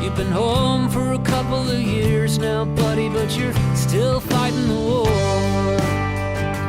You've been home for a couple of years now, buddy, but you're still fighting the war.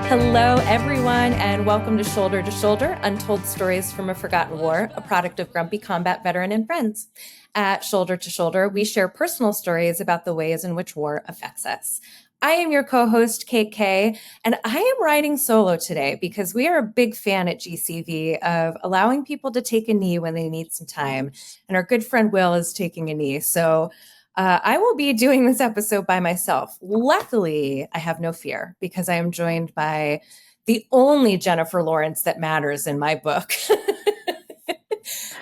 Hello, everyone, and welcome to Shoulder, Untold Stories from a Forgotten War, a product of Grumpy Combat Veteran and Friends. At Shoulder, we share personal stories about the ways in which war affects us. I am your co-host, KK, and I am riding solo today because we are a big fan at GCV of allowing people to take a knee when they need some time, and our good friend Will is taking a knee, so I will be doing this episode by myself. Luckily, I have no fear because I am joined by the only Jennifer Lawrence that matters in my book.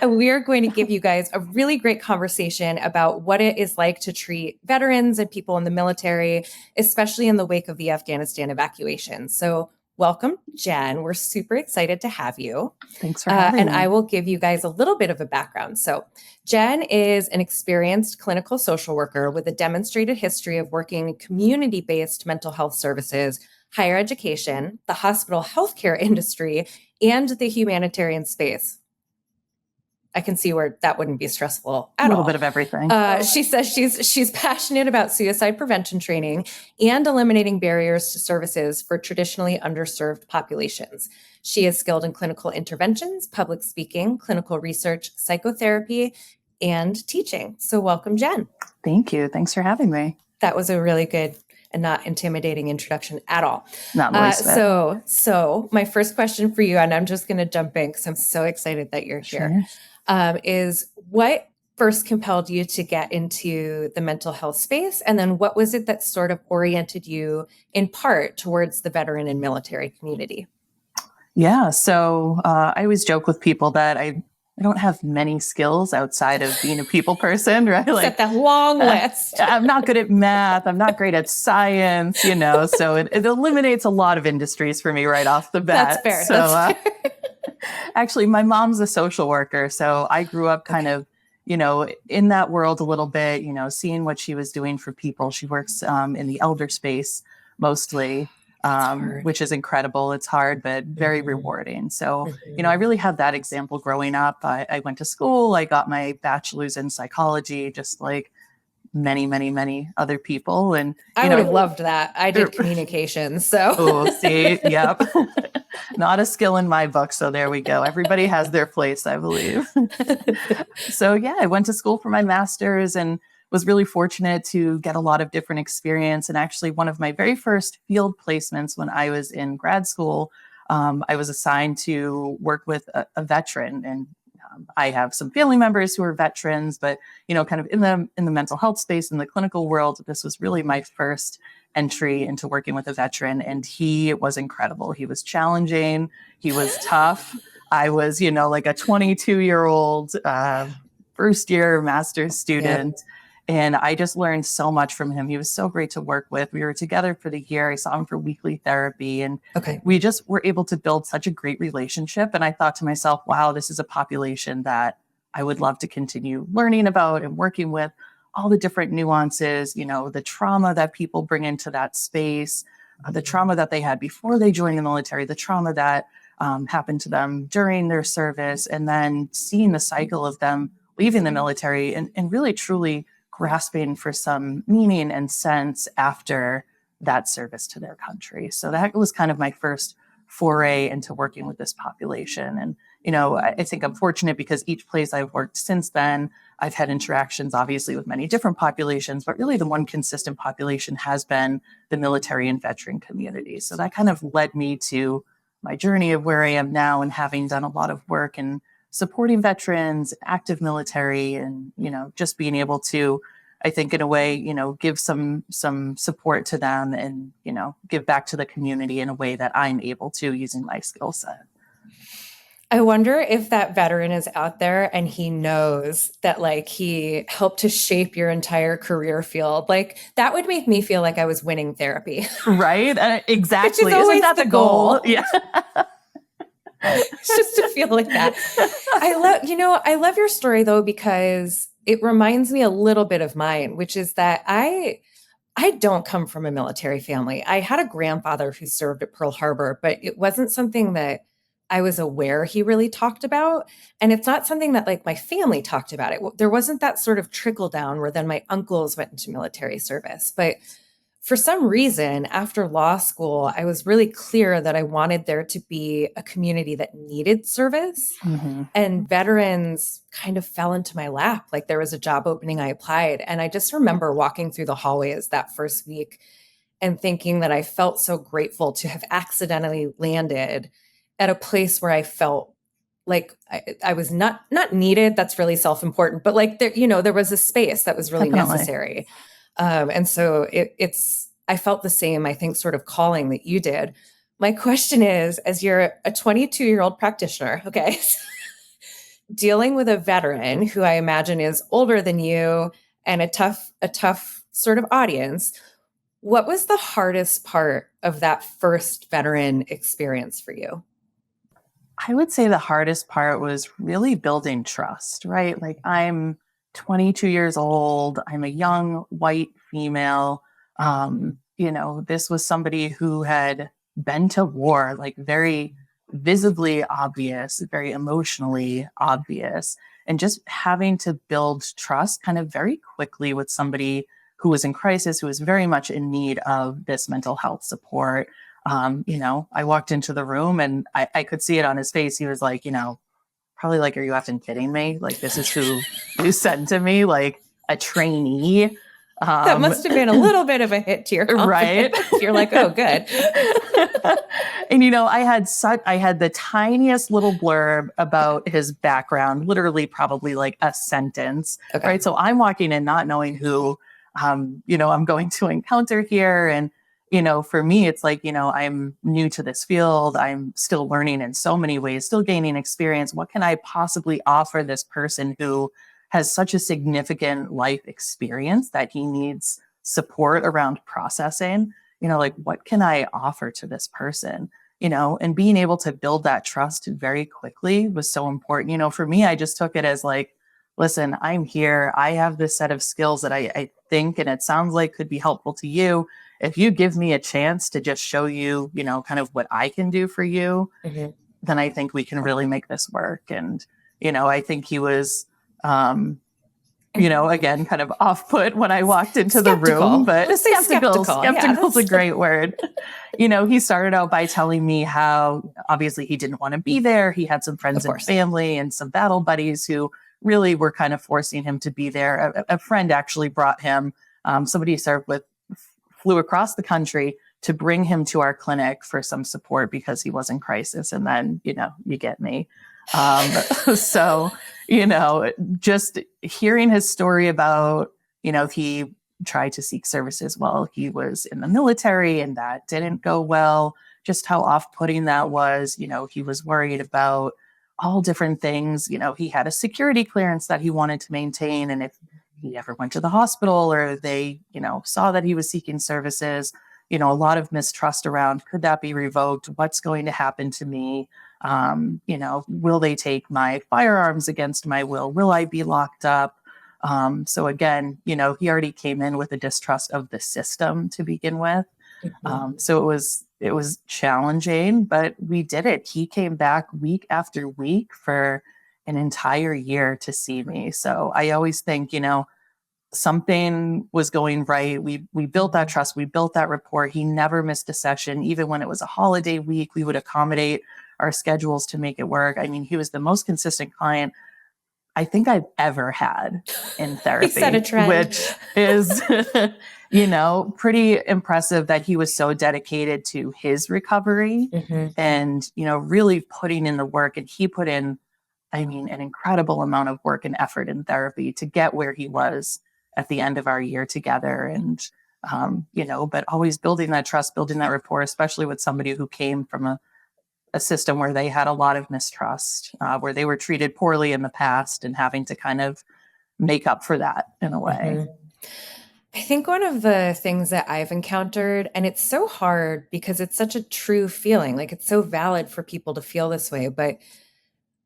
And we are going to give you guys a really great conversation about what it is like to treat veterans and people in the military, especially in the wake of the Afghanistan evacuation. So welcome, Jen. We're super excited to have you. Thanks for having me. And I will give you guys a little bit of a background. So Jen is an experienced clinical social worker with a demonstrated history of working in community-based mental health services, higher education, the hospital healthcare industry, and the humanitarian space. I can see where that wouldn't be stressful at all. A little bit of everything. She says she's passionate about suicide prevention training and eliminating barriers to services for traditionally underserved populations. She is skilled in clinical interventions, public speaking, clinical research, psychotherapy, and teaching. So welcome, Jen. Thank you. Thanks for having me. That was a really good and not intimidating introduction at all. Not least bit. So my first question for you, and I'm just going to jump in because I'm so excited that you're here. Is what first compelled you to get into the mental health space? And then what was it that sort of oriented you in part towards the veteran and military community? Yeah. So I always joke with people that I don't have many skills outside of being a people person, right? Except that long list. I'm not good at math. I'm not great at science, so it eliminates a lot of industries for me right off the bat. That's fair. So, That's fair. Actually, my mom's a social worker. So I grew up kind of, in that world a little bit, seeing what she was doing for people. She works in the elder space mostly, which is incredible. It's hard, but very rewarding. So, I really had that example growing up. I went to school. I got my bachelor's in psychology, just like many other people. And I would have loved that. I did communications. So, see, yep. Not a skill in my book. So there we go. Everybody has their place, I believe. So yeah, I went to school for my master's and was really fortunate to get a lot of different experience. And actually one of my very first field placements when I was in grad school, I was assigned to work with a veteran. And I have some family members who are veterans, but, kind of in the mental health space, in the clinical world, this was really my first entry into working with a veteran. And he was incredible. He was challenging. He was tough. I was, like a 22-year-old first year master's student. Yeah. And I just learned so much from him. He was so great to work with. We were together for the year. I saw him for weekly therapy. And we just were able to build such a great relationship. And I thought to myself, wow, this is a population that I would love to continue learning about and working with. All the different nuances, the trauma that people bring into that space, the trauma that they had before they joined the military, the trauma that happened to them during their service, and then seeing the cycle of them leaving the military and really truly grasping for some meaning and sense after that service to their country. So that was kind of my first foray into working with this population. And, I think I'm fortunate because each place I've worked since then, I've had interactions, obviously, with many different populations, but really the one consistent population has been the military and veteran community. So that kind of led me to my journey of where I am now and having done a lot of work in supporting veterans, active military, and, just being able to, I think in a way, give some support to them and, give back to the community in a way that I'm able to using my skill set. I wonder if that veteran is out there and he knows that he helped to shape your entire career field. That would make me feel like I was winning therapy. Right? Exactly. Which is always Isn't that the goal? Yeah. Just to feel like that. I love your story though, because it reminds me a little bit of mine, which is that I don't come from a military family. I had a grandfather who served at Pearl Harbor, but it wasn't something that I was aware he really talked about. And it's not something that like my family talked about. There wasn't that sort of trickle down where then my uncles went into military service. But for some reason, after law school, I was really clear that I wanted there to be a community that needed service. Mhm. And veterans kind of fell into my lap. Like there was a job opening, I applied. And I just remember walking through the hallways that first week and thinking that I felt so grateful to have accidentally landed at a place where I felt like I was not needed. That's really self-important, but like there, there was a space that was really Definitely. necessary. And so I felt the same, I think, sort of calling that you did. My question is, as you're a 22-year-old practitioner, okay, dealing with a veteran who I imagine is older than you and a tough sort of audience, what was the hardest part of that first veteran experience for you? I would say the hardest part was really building trust, right? Like I'm 22 years old. I'm a young white female. This was somebody who had been to war, like very visibly obvious, very emotionally obvious, and just having to build trust kind of very quickly with somebody who was in crisis, who was very much in need of this mental health support. I walked into the room and I could see it on his face. He was like, probably like, are you effing kidding me? Like, this is who you sent to me, like a trainee. That must have been a little bit of a hit to your confidence. Right? You're like, oh, good. And I had the tiniest little blurb about his background, literally probably like a sentence. Okay. Right. So I'm walking in not knowing who I'm going to encounter here. And for me, it's like, I'm new to this field. I'm still learning in so many ways, still gaining experience. What can I possibly offer this person who has such a significant life experience that he needs support around processing? Like, what can I offer to this person? And being able to build that trust very quickly was so important. For me, I just took it as like, listen, I'm here. I have this set of skills that I think, and it sounds like could be helpful to you. If you give me a chance to just show you, kind of what I can do for you, mm-hmm. then I think we can really make this work. And, I think he was, again, kind of off-put when I walked into the room, but skeptical is a great word. He started out by telling me how obviously he didn't want to be there. He had some friends and family and some battle buddies who really were kind of forcing him to be there. A friend actually brought him, somebody he served with, flew across the country to bring him to our clinic for some support because he was in crisis. And then, you get me. So, just hearing his story about, he tried to seek services while he was in the military and that didn't go well, just how off-putting that was. He was worried about all different things. He had a security clearance that he wanted to maintain. And if he ever went to the hospital or they, saw that he was seeking services, a lot of mistrust around, could that be revoked? What's going to happen to me? Will they take my firearms against my will? Will I be locked up? So again, he already came in with a distrust of the system to begin with. Mm-hmm. So it was challenging, but we did it. He came back week after week for an entire year to see me. So I always think, something was going right. We built that trust. We built that rapport. He never missed a session. Even when it was a holiday week, we would accommodate our schedules to make it work. I mean, he was the most consistent client I think I've ever had in therapy. He set a trend. Which is, pretty impressive that he was so dedicated to his recovery mm-hmm. and, really putting in the work. And he put in, an incredible amount of work and effort in therapy to get where he was at the end of our year together. And, but always building that trust, building that rapport, especially with somebody who came from a system where they had a lot of mistrust, where they were treated poorly in the past and having to kind of make up for that in a way. Mm-hmm. I think one of the things that I've encountered, and it's so hard because it's such a true feeling, like it's so valid for people to feel this way, but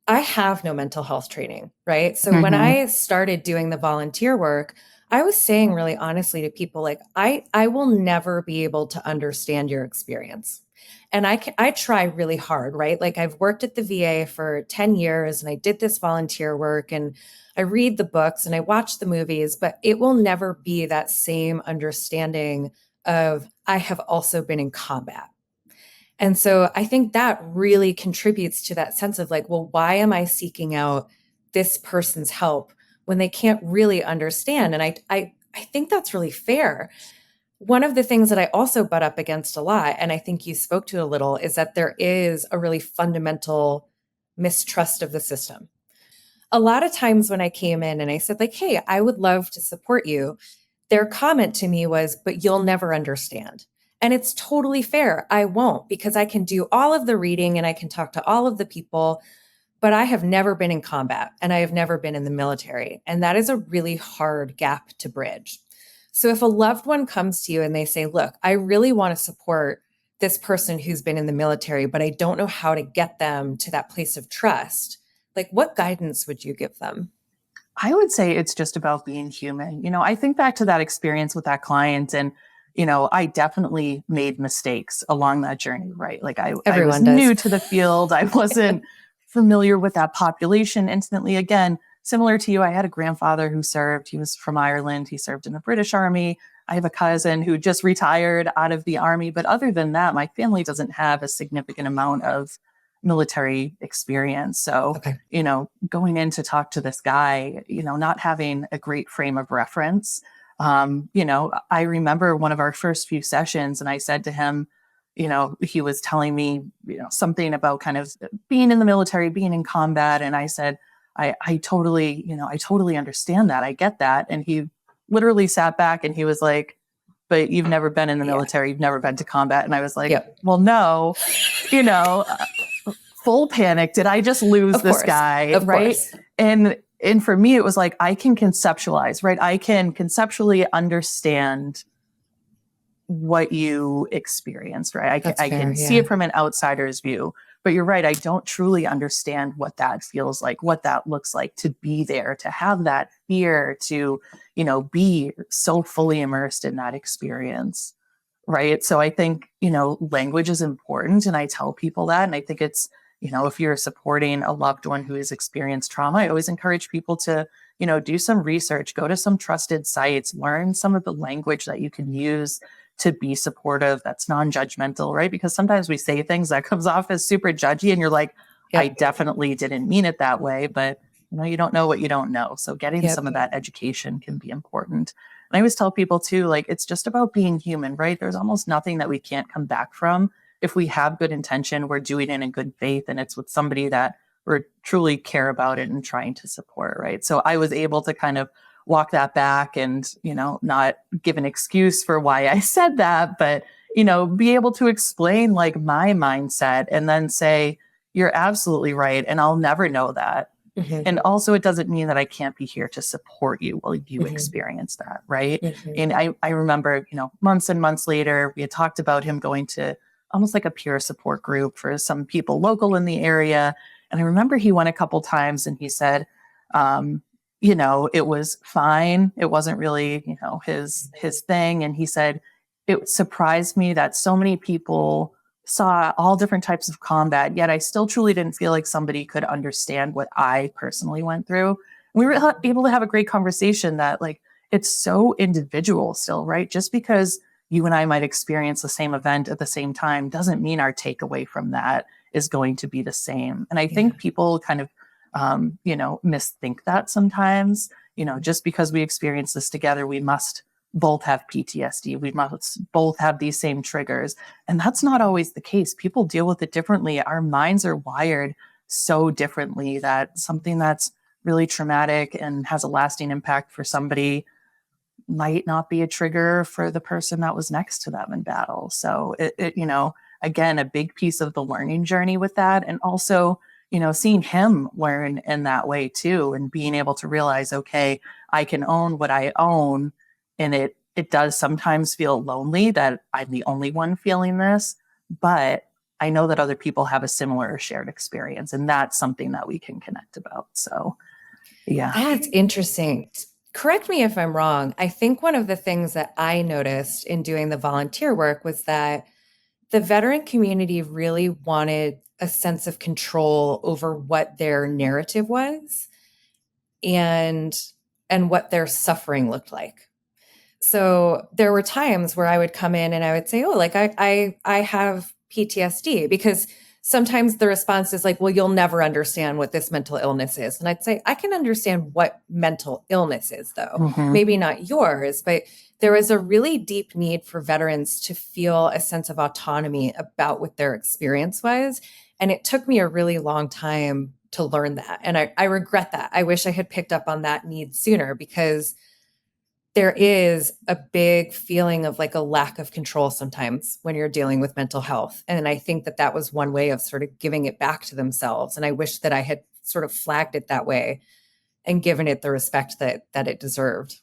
I have no mental health training, right? So mm-hmm. when I started doing the volunteer work, I was saying really honestly to people, like, I will never be able to understand your experience. And I try really hard, right? Like, I've worked at the VA for 10 years and I did this volunteer work and I read the books and I watch the movies, but it will never be that same understanding of I have also been in combat. And so I think that really contributes to that sense of like, well, why am I seeking out this person's help when they can't really understand? And I think that's really fair. One of the things that I also butt up against a lot, and I think you spoke to a little, is that there is a really fundamental mistrust of the system. A lot of times when I came in and I said, like, hey, I would love to support you, their comment to me was, but you'll never understand. And it's totally fair. I won't, because I can do all of the reading and I can talk to all of the people, but I have never been in combat and I have never been in the military. And that is a really hard gap to bridge. So if a loved one comes to you and they say, look, I really want to support this person who's been in the military, but I don't know how to get them to that place of trust, like, what guidance would you give them? I would say it's just about being human. I think back to that experience with that client, and I definitely made mistakes along that journey, right? Like I was Everyone does. new to the field. I wasn't familiar with that population instantly. Again, similar to you, I had a grandfather who served. He was from Ireland. He served in the British Army. I have a cousin who just retired out of the Army. But other than that, my family doesn't have a significant amount of military experience. So, Okay. going in to talk to this guy, not having a great frame of reference. I remember one of our first few sessions and I said to him, he was telling me, something about kind of being in the military, being in combat. And I said, I totally understand that. I get that. And he literally sat back and he was like, but you've never been in the military. You've never been to combat. And I was like, Yep. well, no, full panic. Did I just lose Of this course. guy? Of Right. course. And for me, it was like, I can conceptualize, right? I can conceptually understand what you experienced, right? That's I fair, can see yeah. it from an outsider's view, but you're right. I don't truly understand what that feels like, what that looks like to be there, to have that fear, to, be so fully immersed in that experience. Right. So I think, language is important. And I tell people that. And I think it's, if you're supporting a loved one who has experienced trauma, I always encourage people to, do some research, go to some trusted sites, learn some of the language that you can use to be supportive, that's non-judgmental, right? Because sometimes we say things that comes off as super judgy and you're like, Yep. I definitely didn't mean it that way, but you don't know what you don't know. So getting Yep. some of that education can be important. And I always tell people too, like, it's just about being human, right? There's almost nothing that we can't come back from. If we have good intention, we're doing it in good faith, and it's with somebody that we truly care about it and trying to support, right? So I was able to kind of walk that back and, not give an excuse for why I said that, but, be able to explain like my mindset and then say, you're absolutely right. And I'll never know that. Mhm. And also, it doesn't mean that I can't be here to support you while you Mhm. experience that, right? Mhm. And I remember, months and months later, we had talked about him going to almost like a peer support group for some people local in the area. And I remember he went a couple times and he said, it was fine. It wasn't really, his thing. And he said, it surprised me that so many people saw all different types of combat, yet I still truly didn't feel like somebody could understand what I personally went through. We were able to have a great conversation that, like, it's so individual still, right? Just because you and I might experience the same event at the same time doesn't mean our takeaway from that is going to be the same. And I think people kind of, misthink that sometimes, just because we experience this together, we must both have PTSD. We must both have these same triggers. And that's not always the case. People deal with it differently. Our minds are wired so differently that something that's really traumatic and has a lasting impact for somebody might not be a trigger for the person that was next to them in battle. So again, a big piece of the learning journey with that. And also, seeing him learn in that way too, and being able to realize, okay, I can own what I own. And it does sometimes feel lonely that I'm the only one feeling this, but I know that other people have a similar shared experience, and that's something that we can connect about. So, yeah. That's interesting. correct me if I'm wrong. I think one of the things that I noticed in doing the volunteer work was that the veteran community really wanted a sense of control over what their narrative was and what their suffering looked like. So there were times where I would come in and I would say, "Oh, like I have PTSD," because sometimes the response is like, "Well, you'll never understand what this mental illness is." And I'd say, "I can understand what mental illness is, though. Mhm. Maybe not yours, but there was a really deep need for veterans to feel a sense of autonomy about what their experience was. And it took me a really long time to learn that. And I regret that. I wish I had picked up on that need sooner, because there is a big feeling of like a lack of control sometimes when you're dealing with mental health. And I think that that was one way of sort of giving it back to themselves. And I wish that I had sort of flagged it that way and given it the respect that it deserved.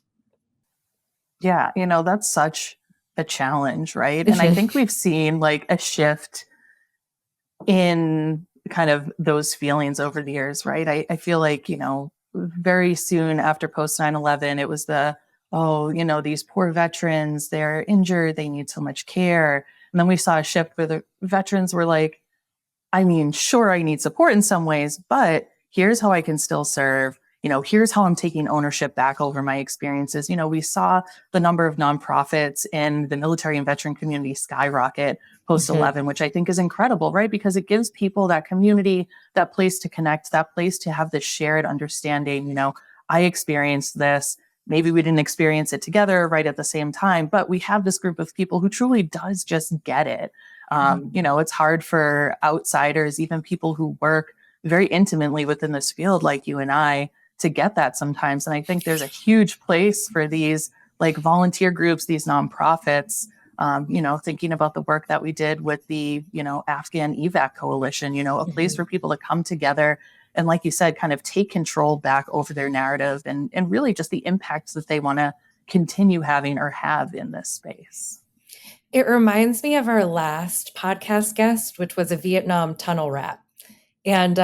Yeah, that's such a challenge, right? And I think we've seen like a shift in kind of those feelings over the years, right? I feel like, very soon after post 9/11, it was these poor veterans, they're injured, they need so much care. And then we saw a shift where the veterans were like, I mean, sure, I need support in some ways, but here's how I can still serve. Here's how I'm taking ownership back over my experiences. We saw the number of nonprofits in the military and veteran community skyrocket post 11, which I think is incredible, right? Because it gives people that community, that place to connect, that place to have this shared understanding. I experienced this. Maybe we didn't experience it together right at the same time, but we have this group of people who truly does just get it. It's hard for outsiders, even people who work very intimately within this field like you and I, to get that sometimes. And I think there's a huge place for these like volunteer groups, these nonprofits, thinking about the work that we did with the, Afghan evac coalition, a place for people to come together and, like you said, kind of take control back over their narrative and really just the impacts that they want to continue having or have in this space. It reminds me of our last podcast guest, which was a Vietnam tunnel rat. And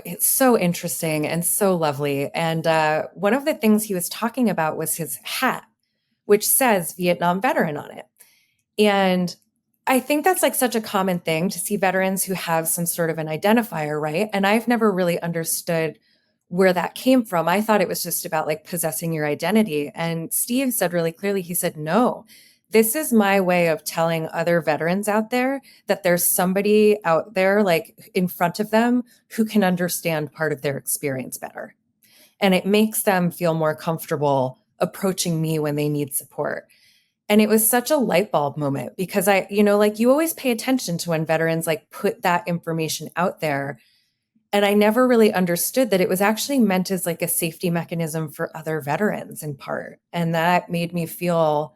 it's so interesting and so lovely. And one of the things he was talking about was his hat, which says Vietnam veteran on it. And I think that's like such a common thing to see veterans who have some sort of an identifier, right? And I've never really understood where that came from. I thought it was just about like possessing your identity. And Steve said really clearly, he said, no, this is my way of telling other veterans out there that there's somebody out there like in front of them who can understand part of their experience better. And it makes them feel more comfortable approaching me when they need support. And it was such a light bulb moment, because you always pay attention to when veterans like put that information out there. And I never really understood that it was actually meant as like a safety mechanism for other veterans in part. And that made me feel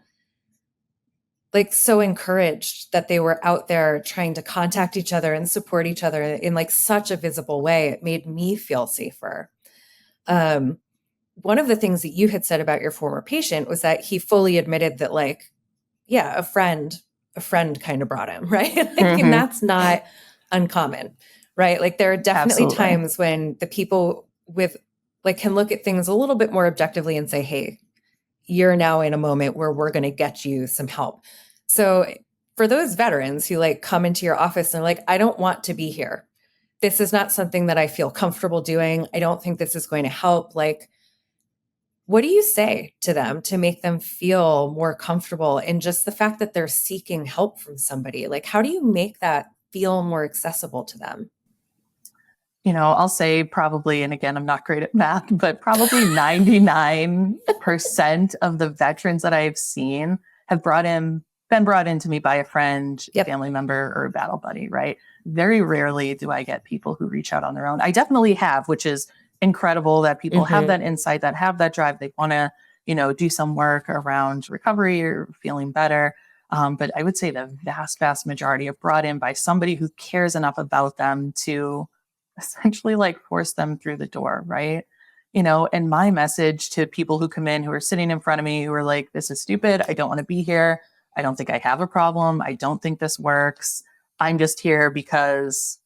like so encouraged that they were out there trying to contact each other and support each other in like such a visible way. It made me feel safer. One of the things that you had said about your former patient was that he fully admitted that like, yeah, a friend kind of brought him, right? And that's not uncommon, right? Like there are definitely Absolutely. times when the people with like can look at things a little bit more objectively and say, hey, you're now in a moment where we're going to get you some help. So for those veterans who like come into your office and like, I don't want to be here. This is not something that I feel comfortable doing. I don't think this is going to help. Like, what do you say to them to make them feel more comfortable in just the fact that they're seeking help from somebody? Like, how do you make that feel more accessible to them? I'll say probably, and again, I'm not great at math, but probably 99% of the veterans that I've seen have been brought in to me by a friend, family member, or a battle buddy, right? Very rarely do I get people who reach out on their own. I definitely have, which is incredible that people have that insight, that have that drive. They want to, do some work around recovery or feeling better. But I would say the vast, vast majority are brought in by somebody who cares enough about them to essentially like force them through the door, right? And my message to people who come in, who are sitting in front of me, who are like, this is stupid. I don't want to be here. I don't think I have a problem. I don't think this works. I'm just here because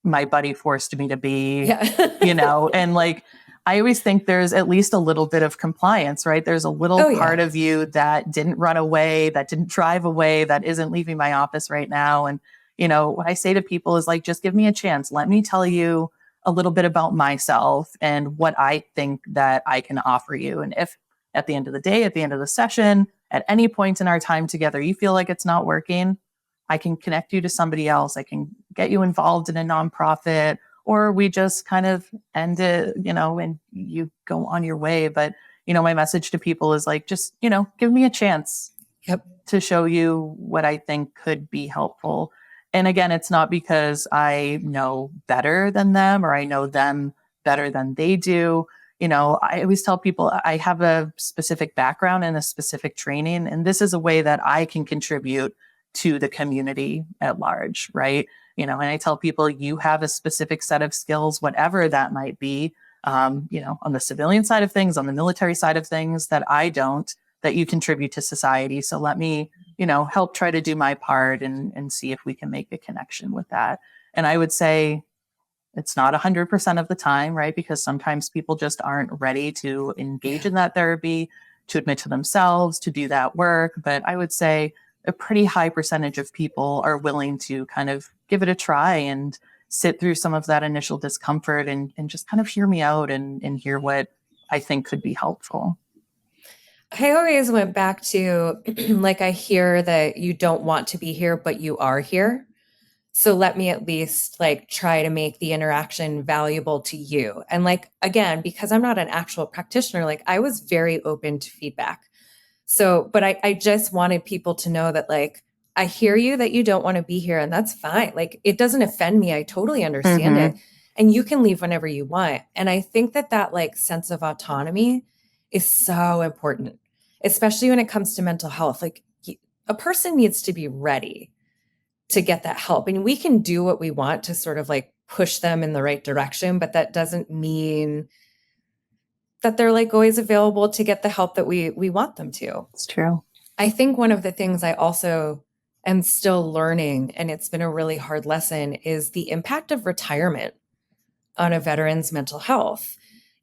my buddy forced me to be, and like, I always think there's at least a little bit of compliance, right? There's a little part yeah. of you that didn't run away, that didn't drive away, that isn't leaving my office right now. And, what I say to people is like, just give me a chance. Let me tell you a little bit about myself and what I think that I can offer you. And if at the end of the day, at the end of the session, at any point in our time together, you feel like it's not working, I can connect you to somebody else. I can get you involved in a nonprofit, or we just kind of end it, and you go on your way. But, my message to people is like, just, give me a chance Yep. to show you what I think could be helpful. And again, it's not because I know better than them or I know them better than they do. I always tell people I have a specific background and a specific training, and this is a way that I can contribute to the community at large, right? And I tell people you have a specific set of skills, whatever that might be, on the civilian side of things, on the military side of things that I don't, that you contribute to society. So let me, help try to do my part and see if we can make a connection with that. And I would say it's not 100% of the time, right? Because sometimes people just aren't ready to engage in that therapy, to admit to themselves, to do that work. But I would say a pretty high percentage of people are willing to kind of give it a try and sit through some of that initial discomfort and just kind of hear me out and hear what I think could be helpful. I always went back to like, I hear that you don't want to be here, but you are here. So let me at least like try to make the interaction valuable to you. And like, again, because I'm not an actual practitioner, like I was very open to feedback. So, but I just wanted people to know that like, I hear you that you don't want to be here and that's fine. Like it doesn't offend me. I totally understand it. And you can leave whenever you want. And I think that that like sense of autonomy is so important, especially when it comes to mental health. Like a person needs to be ready to get that help. And we can do what we want to sort of like push them in the right direction, but that doesn't mean that they're like always available to get the help that we want them to. It's true. I think one of the things I also am still learning, and it's been a really hard lesson, is the impact of retirement on a veteran's mental health.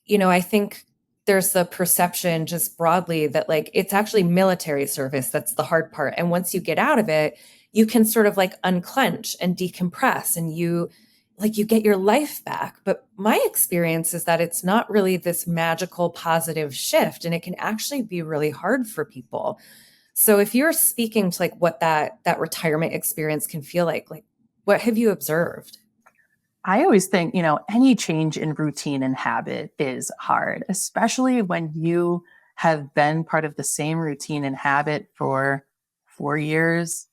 I think there's the perception just broadly that like it's actually military service that's the hard part. And once you get out of it, you can sort of like unclench and decompress and you get your life back. But my experience is that it's not really this magical positive shift, and it can actually be really hard for people. So if you're speaking to like what that retirement experience can feel like what have you observed? I always think, any change in routine and habit is hard, especially when you have been part of the same routine and habit for 4 years,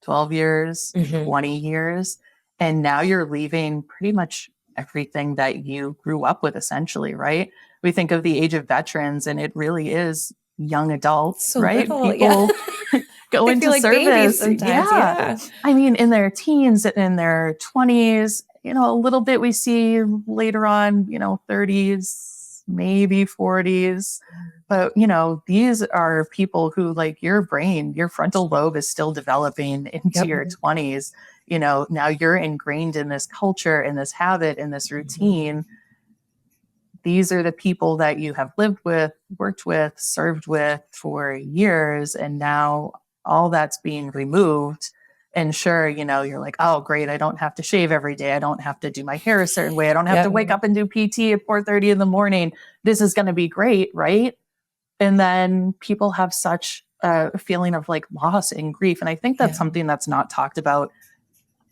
12 years, 20 years. And now you're leaving pretty much everything that you grew up with, essentially, right? We think of the age of veterans, and it really is young adults, So right? little, People go they into feel like babies service. sometimes. Yeah. I mean, in their teens, in their 20s, a little bit we see later on, 30s, maybe 40s. But, these are people who like your brain, your frontal lobe is still developing into your 20s. Now you're ingrained in this culture, in this habit, in this routine. These are the people that you have lived with, worked with, served with for years. And now all that's being removed. And sure, you're like, oh, great. I don't have to shave every day. I don't have to do my hair a certain way. I don't have to wake up and do PT at 4:30 in the morning. This is going to be great, right? And then people have such a feeling of like loss and grief. And I think that's something that's not talked about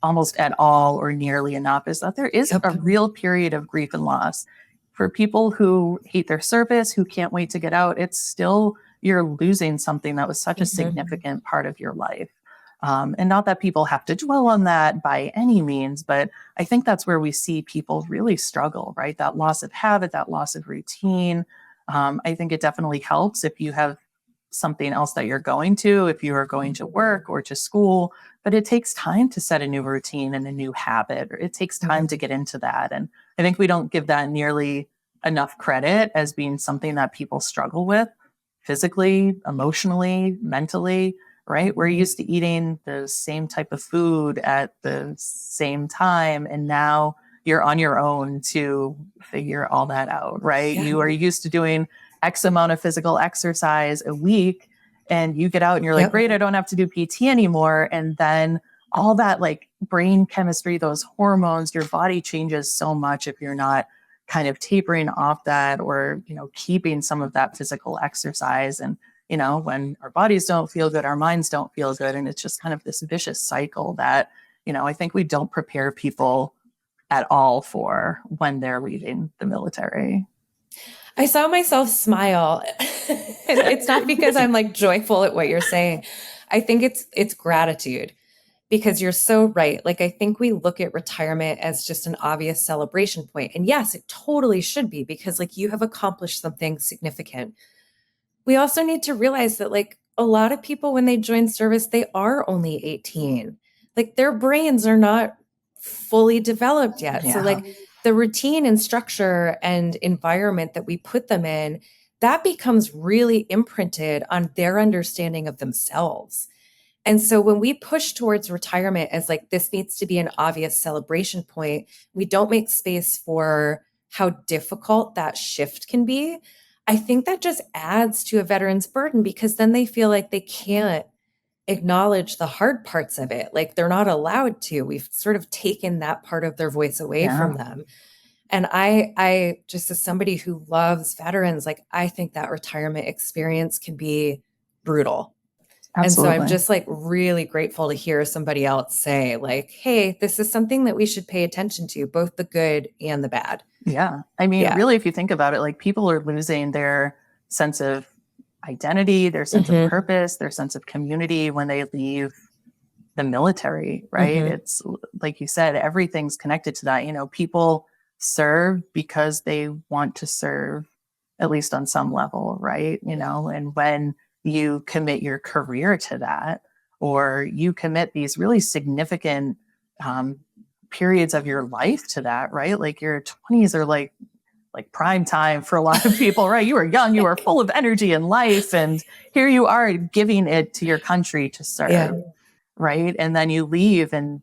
almost at all or nearly enough, is that there is a real period of grief and loss. For people who hate their service, who can't wait to get out, it's still, you're losing something that was such a significant part of your life. And not that people have to dwell on that by any means, but I think that's where we see people really struggle, right? That loss of habit, that loss of routine. I think it definitely helps if you have something else that you're going to, if you are going to work or to school, but it takes time to set a new routine and a new habit, or it takes time to get into that. And I think we don't give that nearly enough credit as being something that people struggle with physically, emotionally, mentally, right? We're used to eating the same type of food at the same time. And now you're on your own to figure all that out, right? Yeah. You are used to doing X amount of physical exercise a week, and you get out and you're like, great, I don't have to do PT anymore. And then all that like brain chemistry, those hormones, your body changes so much if you're not kind of tapering off that, or, keeping some of that physical exercise. And, when our bodies don't feel good, our minds don't feel good. And it's just kind of this vicious cycle that, I think we don't prepare people at all for when they're leaving the military. I saw myself smile. It's not because I'm like joyful at what you're saying. I think it's gratitude, because you're so right. Like, I think we look at retirement as just an obvious celebration point. And yes, it totally should be, because like you have accomplished something significant. We also need to realize that like a lot of people, when they join service, they are only 18. Like their brains are not fully developed yet. So like the routine and structure and environment that we put them in, that becomes really imprinted on their understanding of themselves. And so when we push towards retirement as like, this needs to be an obvious celebration point, we don't make space for how difficult that shift can be. I think that just adds to a veteran's burden, because then they feel like they can't acknowledge the hard parts of it. Like they're not allowed to. We've sort of taken that part of their voice away from them. And I just, as somebody who loves veterans, like I think that retirement experience can be brutal. Absolutely. And so I'm just like really grateful to hear somebody else say like, hey, this is something that we should pay attention to, both the good and the bad. Yeah. I mean, really, if you think about it, like people are losing their sense of identity, their sense of purpose, their sense of community when they leave the military, right? It's like you said, everything's connected to that. People serve because they want to serve, at least on some level, right? And when you commit your career to that, or you commit these really significant periods of your life to that, right? Like your 20s are like prime time for a lot of people, right? You were young, you were full of energy and life, and here you are giving it to your country to serve, right? And then you leave, and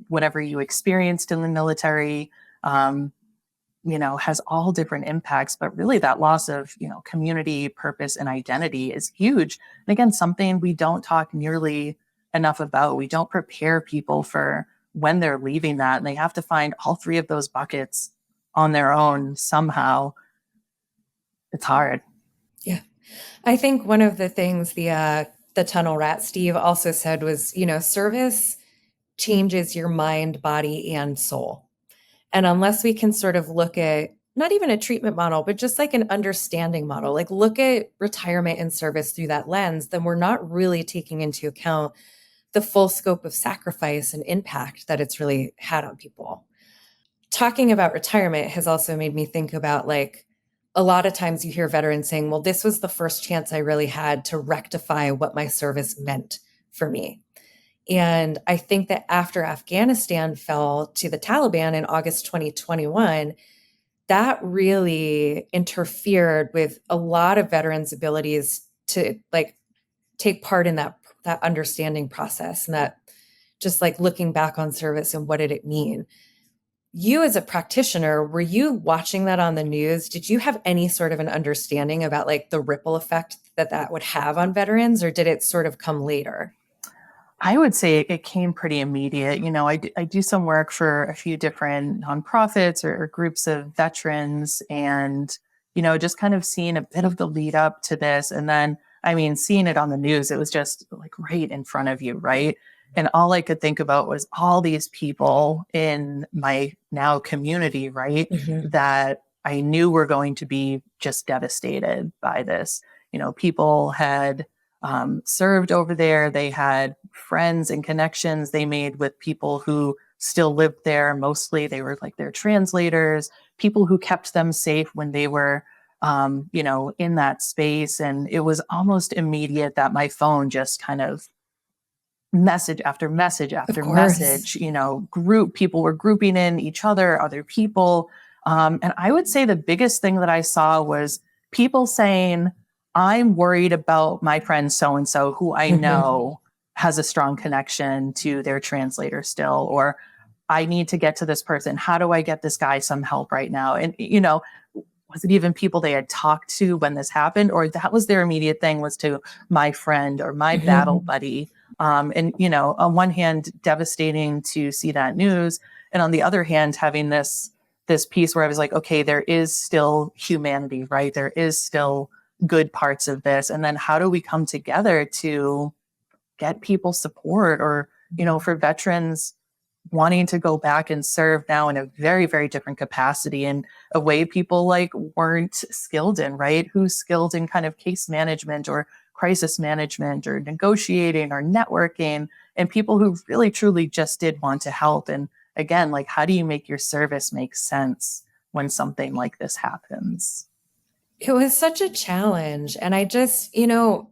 whatever you experienced in the military, has all different impacts, but really that loss of, community, purpose, and identity is huge. And again, something we don't talk nearly enough about. We don't prepare people for when they're leaving that, and they have to find all three of those buckets on their own somehow. It's hard. Yeah. I think one of the things the tunnel rat Steve also said was, service changes your mind, body, and soul. And unless we can sort of look at not even a treatment model, but just like an understanding model, like look at retirement and service through that lens, then we're not really taking into account the full scope of sacrifice and impact that it's really had on people. Talking about retirement has also made me think about like a lot of times you hear veterans saying, well, this was the first chance I really had to rectify what my service meant for me. And I think that after Afghanistan fell to the Taliban in August 2021, that really interfered with a lot of veterans' abilities to like take part in that understanding process, and that just like looking back on service and what did it mean. You as a practitioner, were you watching that on the news? Did you have any sort of an understanding about like the ripple effect that would have on veterans, or did it sort of come later? I would say it came pretty immediate. I do some work for a few different nonprofits or groups of veterans, and, just kind of seeing a bit of the lead up to this. And then, seeing it on the news, it was just like right in front of you, right? And all I could think about was all these people in my now community, right? That I knew were going to be just devastated by this. People had served over there. They had friends and connections they made with people who still lived there. Mostly they were like their translators, people who kept them safe when they were, in that space. And it was almost immediate that my phone just kind of message after message after message, people were grouping in each other people. And I would say the biggest thing that I saw was people saying, I'm worried about my friend so-and-so who I know has a strong connection to their translator still, or I need to get to this person. How do I get this guy some help right now? And, was it even people they had talked to when this happened, or that was their immediate thing, was to my friend or my battle buddy? And, on one hand, devastating to see that news. And on the other hand, having this piece where I was like, okay, there is still humanity, right? There is still good parts of this. And then how do we come together to get people support, or, for veterans wanting to go back and serve now in a very, very different capacity, in a way people like weren't skilled in, right? Who's skilled in kind of case management or crisis management or negotiating or networking, and people who really truly just did want to help. And again, like, how do you make your service make sense when something like this happens? It was such a challenge. And I just, the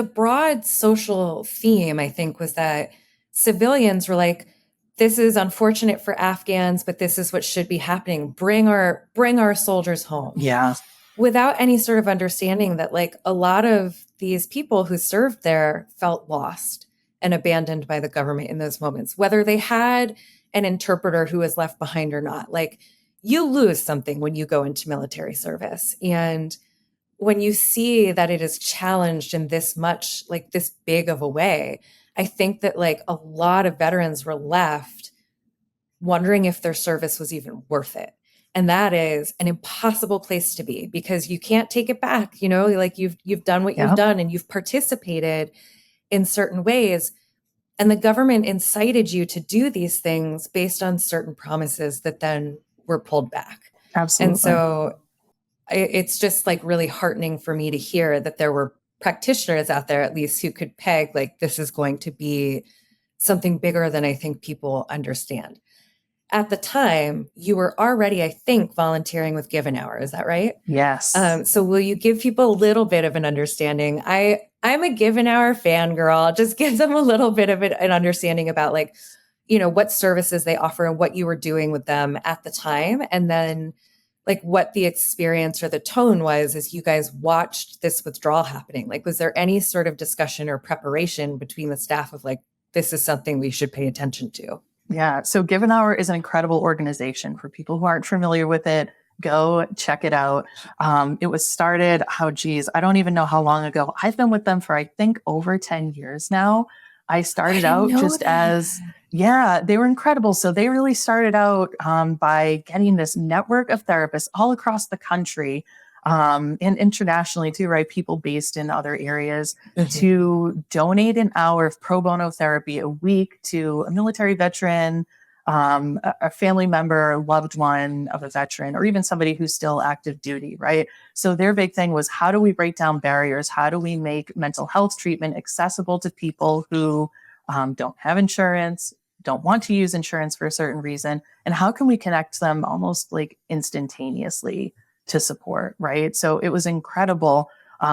broad social theme, I think, was that civilians were like, this is unfortunate for Afghans, but this is what should be happening. Bring our soldiers home. Yeah. Without any sort of understanding that, like, a lot of these people who served there felt lost and abandoned by the government in those moments, whether they had an interpreter who was left behind or not. Like, you lose something when you go into military service. And when you see that it is challenged in this much, like, this big of a way, I think that, like, a lot of veterans were left wondering if their service was even worth it. And that is an impossible place to be, because you can't take it back. Like, you've done what you've done, and you've participated in certain ways. And the government incited you to do these things based on certain promises that then were pulled back. Absolutely. And so it's just, like, really heartening for me to hear that there were practitioners out there, at least, who could peg, like, this is going to be something bigger than I think people understand. At the time, you were already, I think, volunteering with Give an Hour. Is that right? Yes. So will you give people a little bit of an understanding? I'm a Give an Hour fangirl. Just give them a little bit of an understanding about, like, what services they offer and what you were doing with them at the time. And then, like, what the experience or the tone was as you guys watched this withdrawal happening. Like, was there any sort of discussion or preparation between the staff of, like, this is something we should pay attention to? Yeah. So Give an Hour is an incredible organization. For people who aren't familiar with it, go check it out. It was started, I don't even know how long ago. I've been with them for, I think, over 10 years now. I started out just as, they were incredible. So they really started out by getting this network of therapists all across the country, and internationally too, right? People based in other areas, to donate an hour of pro bono therapy a week to a military veteran, a family member, a loved one of a veteran, or even somebody who's still active duty, right? So their big thing was, how do we break down barriers? How do we make mental health treatment accessible to people who don't have insurance, don't want to use insurance for a certain reason? And how can we connect them almost like instantaneously to support, right? So it was incredible.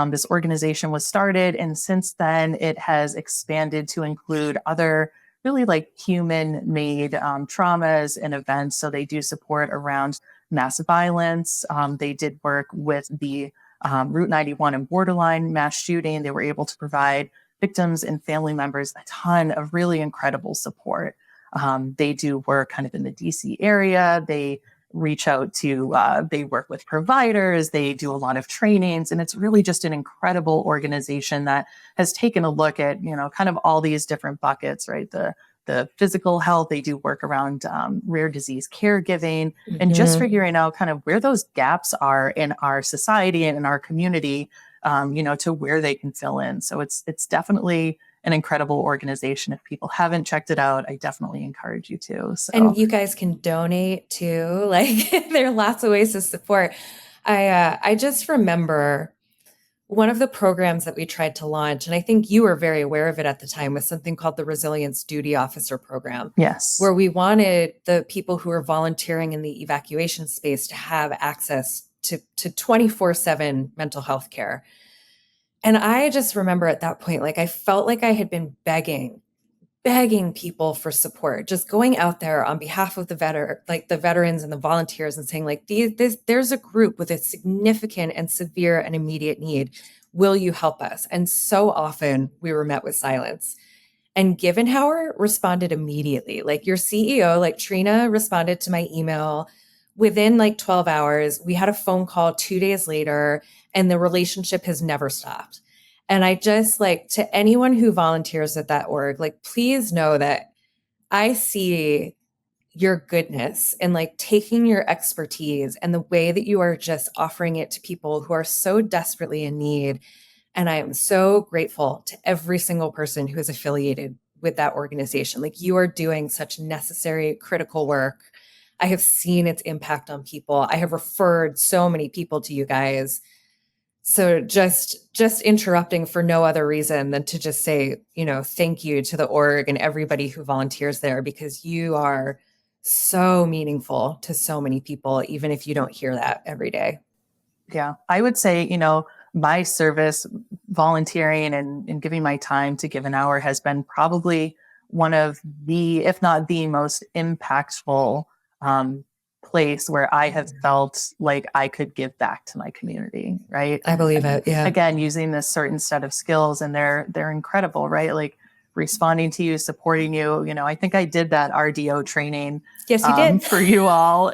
This organization was started, and since then it has expanded to include other really, like, human-made traumas and events. So they do support around mass violence. They did work with the Route 91 and borderline mass shooting. They were able to provide victims and family members a ton of really incredible support. They do work kind of in the DC area. They reach out to, they work with providers, they do a lot of trainings, and it's really just an incredible organization that has taken a look at, kind of all these different buckets, right? The physical health, they do work around rare disease caregiving, and just figuring out kind of where those gaps are in our society and in our community, to where they can fill in. So it's definitely an incredible organization. If people haven't checked it out, I definitely encourage you to. So. And you guys can donate too. Like, there are lots of ways to support. I just remember one of the programs that we tried to launch, and I think you were very aware of it at the time, was something called the Resilience Duty Officer Program. Yes. Where we wanted the people who were volunteering in the evacuation space to have access to 24/7 mental health care. And I just remember at that point, like, I felt like I had been begging people for support, just going out there on behalf of the veterans and the volunteers, and saying, like, there's a group with a significant and severe and immediate need. Will you help us? And so often we were met with silence. And Givenhour responded immediately. Like your CEO, like Trina responded to my email within like 12 hours. We had a phone call 2 days later, and the relationship has never stopped. And I just like, to anyone who volunteers at that org, like, please know that I see your goodness and like taking your expertise and the way that you are just offering it to people who are so desperately in need. And I am so grateful to every single person who is affiliated with that organization. Like, you are doing such necessary, critical work. I have seen its impact on people. I have referred so many people to you guys. So just interrupting for no other reason than to just say, thank you to the org and everybody who volunteers there, because you are so meaningful to so many people, even if you don't hear that every day. Yeah, I would say, my service, volunteering and giving my time to Give an Hour has been probably one of the, if not the most impactful place where I have felt like I could give back to my community, right? I believe it. Yeah. Again, using this certain set of skills, and they're incredible, right? Like responding to you, supporting you. I think I did that RDO training. Yes, you did. For you all.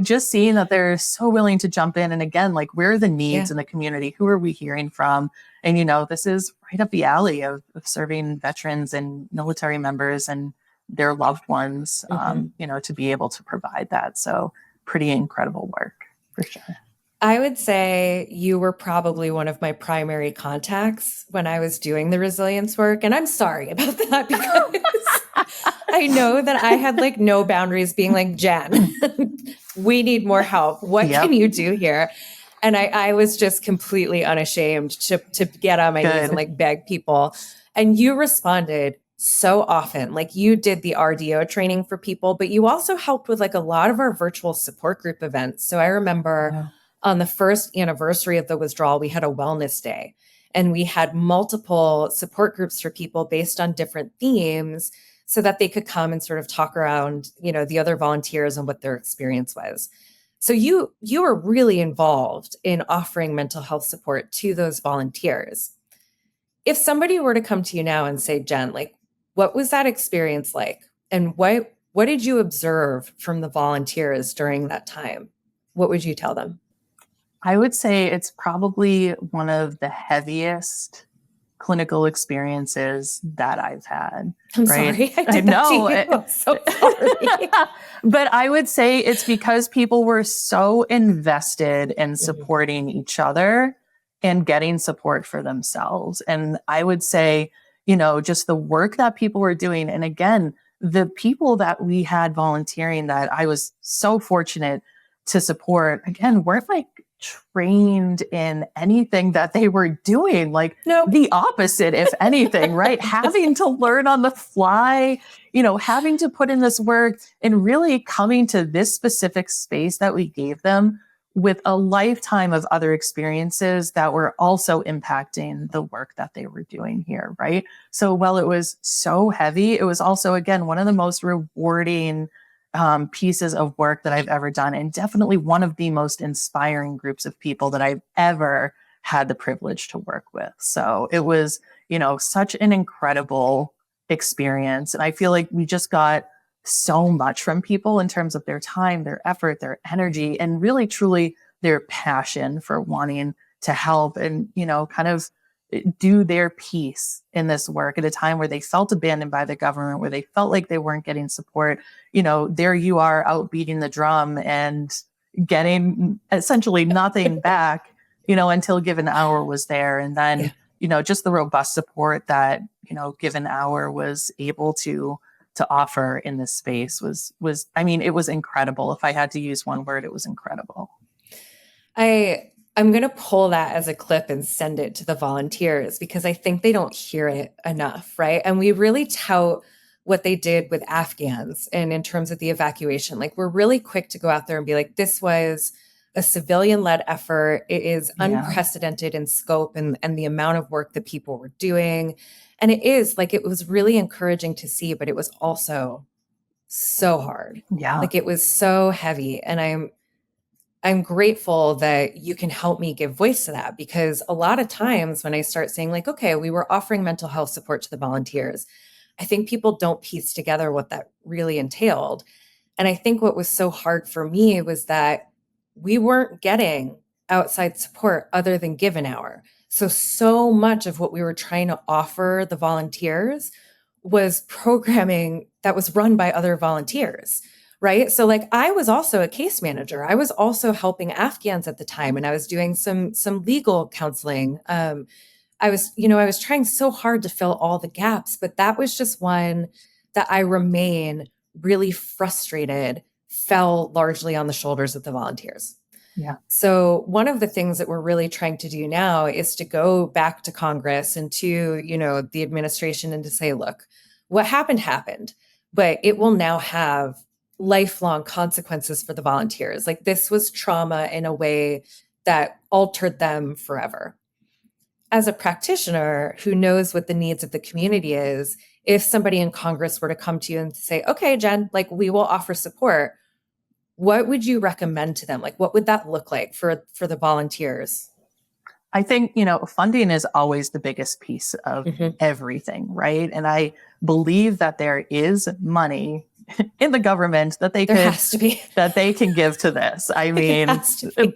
Just seeing that they're so willing to jump in. And again, like, where are the needs in the community? Who are we hearing from? And, this is right up the alley of serving veterans and military members and their loved ones, to be able to provide that. So pretty incredible work for sure. I would say you were probably one of my primary contacts when I was doing the resilience work. And I'm sorry about that, because I know that I had like no boundaries, being like, Jen, we need more help. What can you do here? And I was just completely unashamed to get on my knees and like beg people. And you responded so often. Like, you did the RDO training for people, but you also helped with like a lot of our virtual support group events. So I remember on the first anniversary of the withdrawal, we had a wellness day, and we had multiple support groups for people based on different themes, so that they could come and sort of talk around, the other volunteers and what their experience was. So you were really involved in offering mental health support to those volunteers. If somebody were to come to you now and say, Jen, like, what was that experience like? And what did you observe from the volunteers during that time? What would you tell them? I would say it's probably one of the heaviest clinical experiences that I've had. I'm sorry. I know. I'm so sorry. But I would say it's because people were so invested in supporting each other and getting support for themselves. And I would say, just the work that people were doing. And again, the people that we had volunteering that I was so fortunate to support, again, weren't like trained in anything that they were doing, like the opposite, if anything, right? Having to learn on the fly, having to put in this work and really coming to this specific space that we gave them with a lifetime of other experiences that were also impacting the work that they were doing here, right? So while it was so heavy, it was also, again, one of the most rewarding pieces of work that I've ever done, and definitely one of the most inspiring groups of people that I've ever had the privilege to work with. So it was, such an incredible experience. And I feel like we just got so much from people in terms of their time, their effort, their energy, and really truly their passion for wanting to help and, kind of do their piece in this work at a time where they felt abandoned by the government, where they felt like they weren't getting support. There you are out beating the drum and getting essentially nothing back, until Give an Hour was there. And then, just the robust support that, Give an Hour was able to offer in this space was, it was incredible. If I had to use one word, it was incredible. I'm going to pull that as a clip and send it to the volunteers, because I think they don't hear it enough, right? And we really tout what they did with Afghans and in terms of the evacuation. Like, we're really quick to go out there and be like, this was a civilian-led effort. It is unprecedented in scope and the amount of work that people were doing. And it is like, it was really encouraging to see, but it was also so hard. Yeah. Like, it was so heavy. And I'm grateful that you can help me give voice to that, because a lot of times when I start saying like, okay, we were offering mental health support to the volunteers, I think people don't piece together what that really entailed. And I think what was so hard for me was that we weren't getting outside support other than Give an Hour. So much of what we were trying to offer the volunteers was programming that was run by other volunteers, right? So like I was also a case manager. I was also helping Afghans at the time, and I was doing some legal counseling. I was trying so hard to fill all the gaps, but that was just one that I remain really frustrated fell largely on the shoulders of the volunteers. Yeah. So one of the things that we're really trying to do now is to go back to Congress and to, the administration, and to say, look, what happened, but it will now have lifelong consequences for the volunteers. Like this was trauma in a way that altered them forever. As a practitioner who knows what the needs of the community is, if somebody in Congress were to come to you and say, okay, Jen, like we will offer support, what would you recommend to them? Like, what would that look like for the volunteers? I think, funding is always the biggest piece of everything, right? And I believe that there is money in the government that There has to be. that they can give to this. I mean,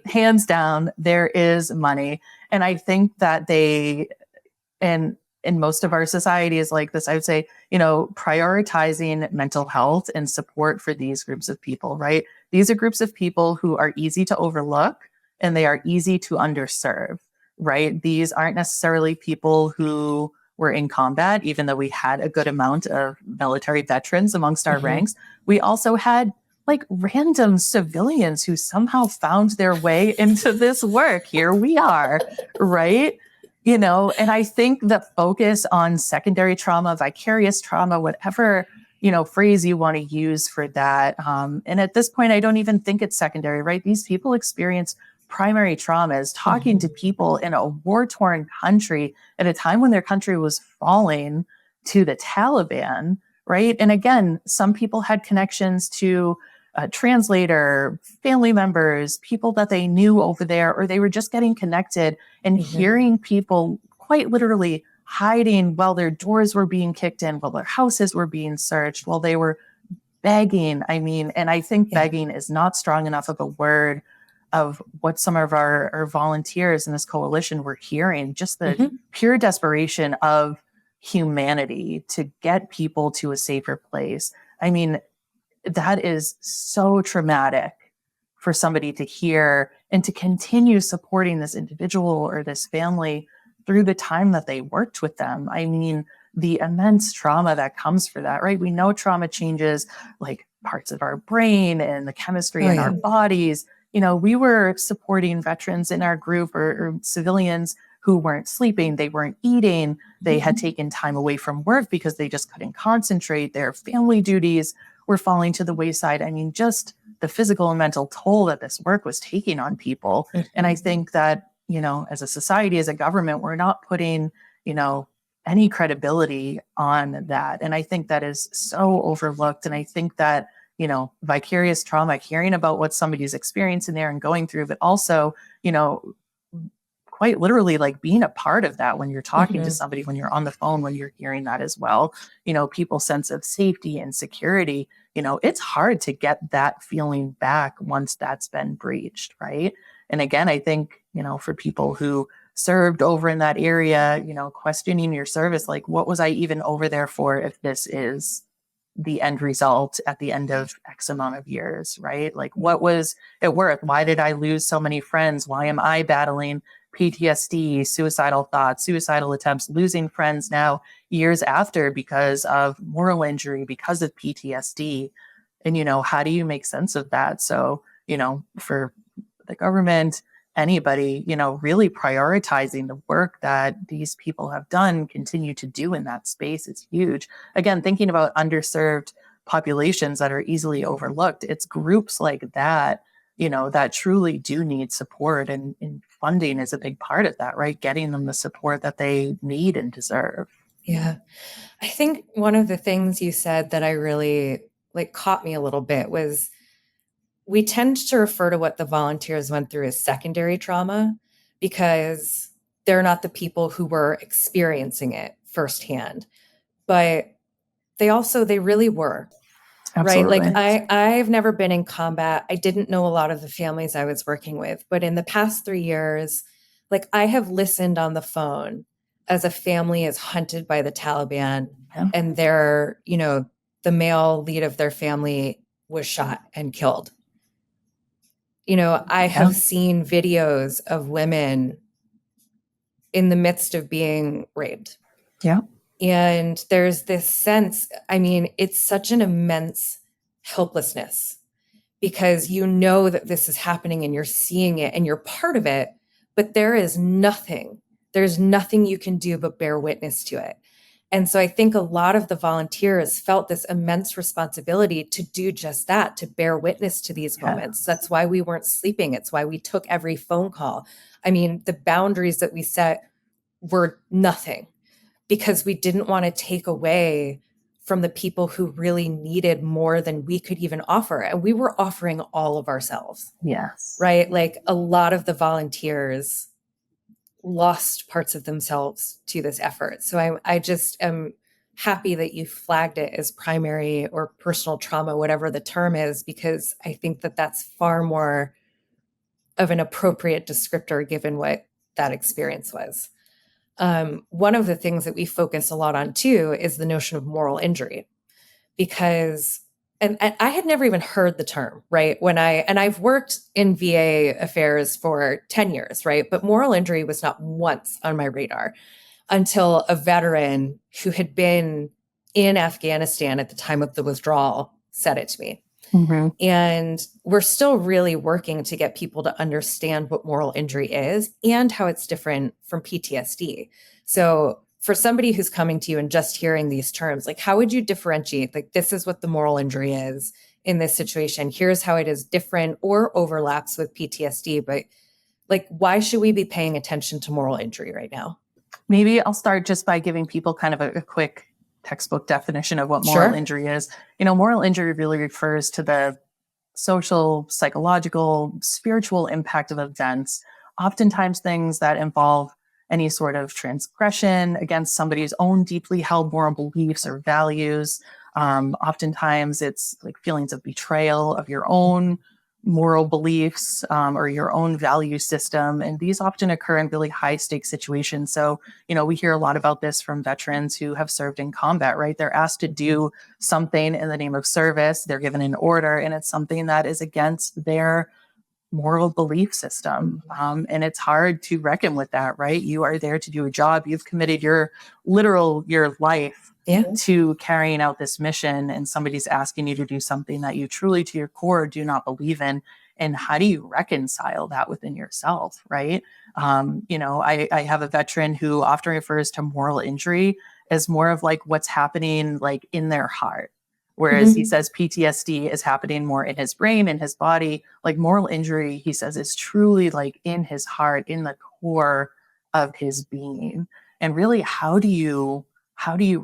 hands down, there is money. And I think that and in most of our society is like this, I would say, prioritizing mental health and support for these groups of people, right? These are groups of people who are easy to overlook and they are easy to underserve, right? These aren't necessarily people who were in combat, even though we had a good amount of military veterans amongst our ranks. We also had like random civilians who somehow found their way into this work. Here we are, right? And I think the focus on secondary trauma, vicarious trauma, whatever, phrase you want to use for that. And at this point, I don't even think it's secondary, right? These people experience primary traumas, talking to people in a war-torn country at a time when their country was falling to the Taliban, right? And again, some people had connections to a translator, family members, people that they knew over there, or they were just getting connected and hearing people quite literally hiding while their doors were being kicked in, while their houses were being searched, while they were begging. I mean, and I think begging is not strong enough of a word of what some of our volunteers in this coalition were hearing, just the pure desperation of humanity to get people to a safer place. I mean, that is so traumatic for somebody to hear, and to continue supporting this individual or this family through the time that they worked with them. I mean, the immense trauma that comes for that, right? We know trauma changes like parts of our brain and the chemistry in our bodies. We were supporting veterans in our group or civilians who weren't sleeping, they weren't eating, they had taken time away from work because they just couldn't concentrate. Their family duties were falling to the wayside. I mean, just the physical and mental toll that this work was taking on people. And I think that, as a society, as a government, we're not putting, any credibility on that. And I think that is so overlooked. And I think that, vicarious trauma, hearing about what somebody's experiencing there and going through, but also, quite literally like being a part of that when you're talking to somebody, when you're on the phone, when you're hearing that as well, people's sense of safety and security, it's hard to get that feeling back once that's been breached, right? And again, I think, for people who served over in that area, questioning your service, like, what was I even over there for if this is the end result at the end of X amount of years, right? Like, what was it worth? Why did I lose so many friends? Why am I battling PTSD, suicidal thoughts, suicidal attempts, losing friends now years after because of moral injury, because of PTSD? And, how do you make sense of that? So, for the government, anybody, really prioritizing the work that these people have done, continue to do in that space is huge. Again, thinking about underserved populations that are easily overlooked, it's groups like that, that truly do need support, and funding is a big part of that, right? Getting them the support that they need and deserve. Yeah. I think one of the things you said that I really caught me a little bit was we tend to refer to what the volunteers went through as secondary trauma because they're not the people who were experiencing it firsthand. But they really were, right? Like Absolutely. I've never been in combat. I didn't know a lot of the families I was working with, but in the past 3 years, like I have listened on the phone as a family is hunted by the Taliban Yeah. and the male lead of their family was shot and killed. I have seen videos of women in the midst of being raped. Yeah. And there's this sense, I mean, it's such an immense helplessness because you know that this is happening and you're seeing it and you're part of it, but there's nothing you can do but bear witness to it. And so I think a lot of the volunteers felt this immense responsibility to do just that, to bear witness to these moments. That's why we weren't sleeping. It's why we took every phone call. I mean, the boundaries that we set were nothing because we didn't want to take away from the people who really needed more than we could even offer. And we were offering all of ourselves. Yes. Right? Like a lot of the volunteers lost parts of themselves to this effort. So I just am happy that you flagged it as primary or personal trauma, whatever the term is, because I think that that's far more of an appropriate descriptor given what that experience was. One of the things that we focus a lot on too is the notion of moral injury, because and I had never even heard the term, right? I've worked in VA affairs for 10 years, right? But moral injury was not once on my radar until a veteran who had been in Afghanistan at the time of the withdrawal said it to me. Mm-hmm. And we're still really working to get people to understand what moral injury is and how it's different from PTSD. So for somebody who's coming to you and just hearing these terms, like how would you differentiate, like this is what the moral injury is in this situation. Here's how it is different or overlaps with PTSD. But like, why should we be paying attention to moral injury right now? Maybe I'll start just by giving people kind of a quick textbook definition of what moral injury is. Moral injury really refers to the social, psychological, spiritual impact of events, oftentimes things that involve any sort of transgression against somebody's own deeply held moral beliefs or values. Oftentimes it's like feelings of betrayal of your own moral beliefs or your own value system. And these often occur in really high stakes situations. So, we hear a lot about this from veterans who have served in combat, right? They're asked to do something in the name of service. They're given an order, and it's something that is against their moral belief system. And it's hard to reckon with that, right? You are there to do a job. You've committed your life to carrying out this mission, and somebody's asking you to do something that you truly to your core do not believe in. And how do you reconcile that within yourself, right? I have a veteran who often refers to moral injury as more of like what's happening like in their heart. Whereas he says PTSD is happening more in his brain, in his body. Like moral injury, he says, is truly like in his heart, in the core of his being. And really, how do you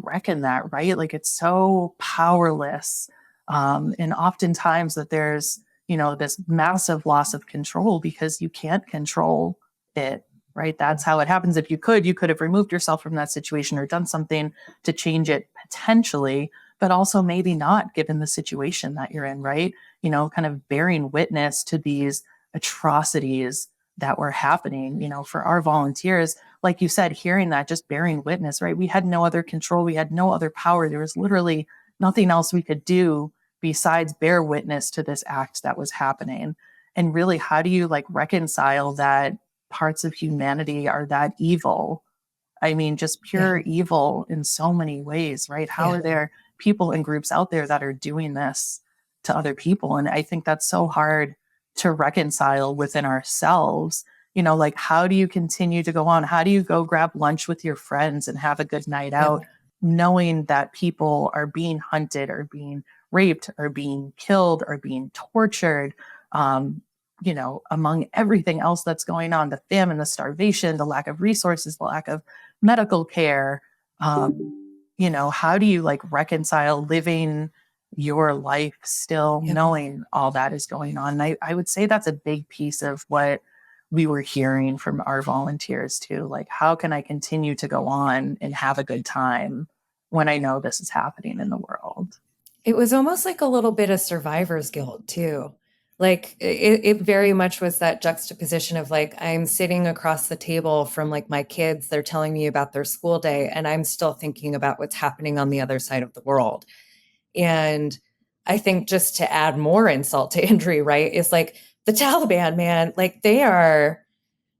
reckon that, right? Like it's so powerless. And oftentimes that there's, this massive loss of control because you can't control it, right? That's how it happens. If you could have removed yourself from that situation or done something to change it potentially, but also maybe not given the situation that you're in, right? Kind of bearing witness to these atrocities that were happening, for our volunteers, like you said, hearing that, just bearing witness, right? We had no other control. We had no other power. There was literally nothing else we could do besides bear witness to this act that was happening. And really, how do you like reconcile that parts of humanity are that evil? I mean, just pure evil in so many ways, right? How are there people and groups out there that are doing this to other people? And I think that's so hard to reconcile within ourselves. Like how do you continue to go on? How do you go grab lunch with your friends and have a good night out, knowing that people are being hunted or being raped or being killed or being tortured, among everything else that's going on, the famine, the starvation, the lack of resources, the lack of medical care. How do you like reconcile living your life still, Yep. knowing all that is going on. And I would say that's a big piece of what we were hearing from our volunteers too. Like, how can I continue to go on and have a good time when I know this is happening in the world? It was almost like a little bit of survivor's guilt too. Like it very much was that juxtaposition of like, I'm sitting across the table from like my kids, they're telling me about their school day, and I'm still thinking about what's happening on the other side of the world. And I think just to add more insult to injury, right, is like the Taliban, man, like they are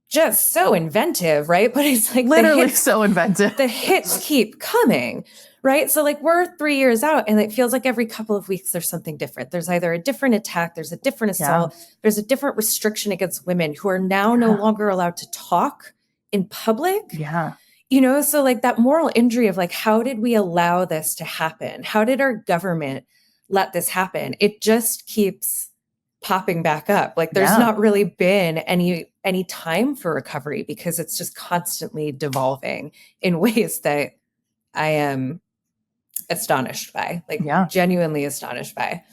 just so inventive, right? But it's like Literally so inventive. the hits keep coming, right? So like we're 3 years out and it feels like every couple of weeks there's something different. There's either a different attack, there's a different assault, there's a different restriction against women who are now no longer allowed to talk in public. Yeah. You know, so like that moral injury of like, how did we allow this to happen? How did our government let this happen? It just keeps popping back up. Like there's not really been any time for recovery because it's just constantly devolving in ways that I am astonished by, like genuinely astonished by.